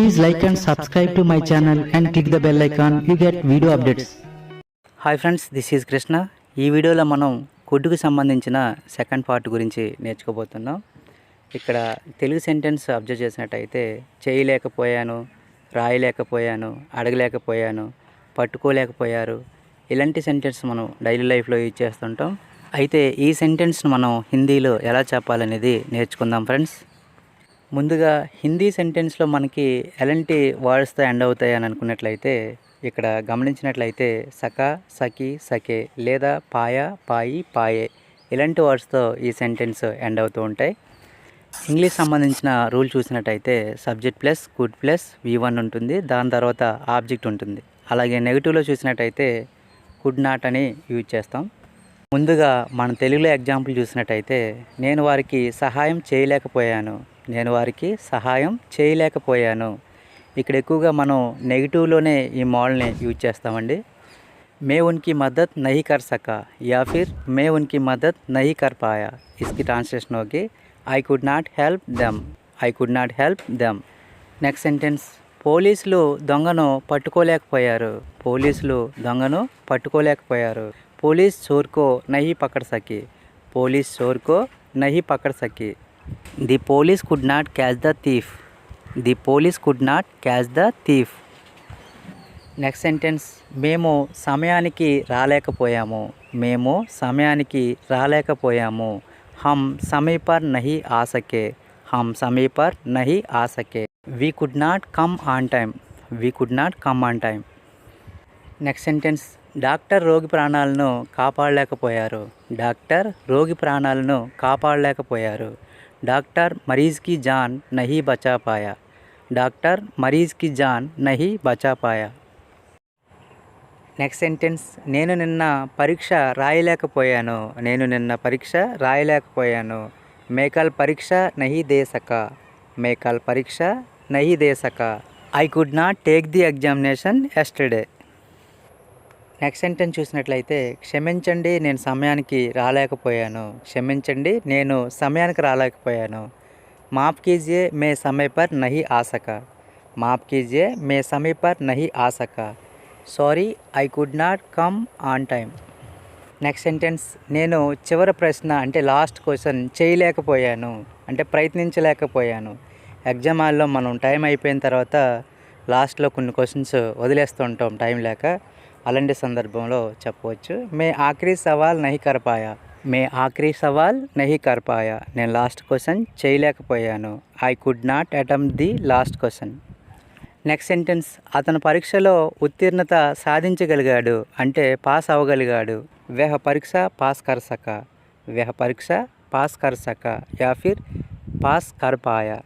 Please like and subscribe to my channel and click the bell icon. You get video updates. Hi friends, this is Krishna. ఈ వీడియోలో మనం కుడ్డుకు సంబంధించిన second part గురించి నేర్చుకోబోతున్నాం. ఇక్కడ Telugu sentence observe చేసినట్టయితే చేయలేకపోయాను, రాయలేకపోయాను, అడగలేకపోయాను, పట్టుకోలేకపోయారు, ఇలాంటి సెంటెన్స్ మనం డైలీ లైఫ్లో యూజ్ చేస్తుంటాం. అయితే ఈ సెంటెన్స్ను మనం హిందీలో ఎలా చెప్పాలనేది నేర్చుకుందాం ఫ్రెండ్స్. ముందుగా హిందీ సెంటెన్స్లో మనకి ఎలాంటి వర్డ్స్తో ఎండ్ అవుతాయి అని అనుకున్నట్లయితే ఇక్కడ గమనించినట్లయితే సకా, సఖి, సఖే లేదా పాయ, పాయి, పాయే ఇలాంటి వర్డ్స్తో ఈ సెంటెన్స్ ఎండ్ అవుతూ ఉంటాయి. ఇంగ్లీష్ సంబంధించిన రూల్ చూసినట్టయితే subject plus could plus V1 ఉంటుంది, దాని తర్వాత ఆబ్జెక్ట్ ఉంటుంది. అలాగే నెగిటివ్లో చూసినట్టయితే కుడ్ నాట్ అని యూజ్ చేస్తాం. ముందుగా మన తెలుగులో ఎగ్జాంపుల్ చూసినట్టయితే నేను వారికి సహాయం చేయలేకపోయాను, నేను వారికి సహాయం చేయలేకపోయాను. ఇక్కడ ఎక్కువగా మనం నెగిటివ్లోనే ఈ మోడల్ని యూజ్ చేస్తామండి. మే ఉన్కి మద్దత్ నహీ కర్ సకా యా ఫిర్ మే ఉన్కి మద్దత్ నహీ కర్ పాయా. ఇస్కి ట్రాన్స్లేషన్ होगी I could not help them, I could not help them. Next sentence పోలీసులు దొంగను పట్టుకోలేకపోయారు, పోలీసులు దొంగను పట్టుకోలేకపోయారు. పోలీస్ చోర్ కో నహీ పకడ్ సకి, పోలీస్ చోర్ కో నహీ పకడ్ సకి. The police could not catch the thief, the police could not catch the thief. Next sentence మేము సమయానికి రాలేకపోయాము, మేము సమయానికి రాలేకపోయాము. హమ్ సమయ పర్ నహీ ఆ సకే, హమ్ సమయ పర్ నహీ ఆ సకే. We could not come on time, we could not come on time. Next sentence doctor రోగి ప్రాణాలను కాపాడలేకపోయారు, డాక్టర్ రోగి ప్రాణాలను కాపాడలేకపోయారు. డాక్టర్ మరీజ్ కి జాన్ నహీ బచా పాయా, డాక్టర్ మరీజ్ కి జాన్ నహీ బచా పాయా. నెక్స్ట్ సెంటెన్స్ నేను నిన్న పరీక్ష రాయలేకపోయాను, నేను నిన్న పరీక్ష రాయలేకపోయాను. మేకల్ పరీక్ష నహీ దే సకా, మేకల్ పరీక్ష నహీ దే సకా. I could not take the examination yesterday. Next sentence చూసినట్లయితే క్షమించండి నేను సమయానికి రాలేకపోయాను, క్షమించండి నేను సమయానికి రాలేకపోయాను. మాఫ్ కీజియే మే సమయ పర్ నహీ ఆ సకా, మాఫ్ కీజియే మే సమయ పర్ నహీ ఆ Saka. Sorry I could not come on time. Next sentence నేను చివరి ప్రశ్న అంటే లాస్ట్ క్వశ్చన్ చేయలేకపోయాను అంటే ప్రయత్నించలేకపోయాను. ఎగ్జామ్ హాల్లో మనం టైం అయిపోయిన తర్వాత లాస్ట్లో కొన్ని క్వశ్చన్స్ వదిలేస్తూ ఉంటాం టైం లేక, అలాంటి సందర్భంలో చెప్పవచ్చు మే ఆఖరి సవాల్ నహీ కర్ పాయా, మే ఆఖరి సవాల్ నహీ కర్ పాయా. నేను లాస్ట్ క్వశ్చన్ చేయలేకపోయాను, I could not attempt the last question. Next sentence అతను పరీక్షలో ఉత్తీర్ణత సాధించగలిగాడు అంటే పాస్ అవ్వగలిగాడు. వేహ పరీక్ష పాస్ కర్ సకా, వేహ పరీక్ష పాస్ కర్ సకా యా ఫిర్ పాస్ కర్ పాయా.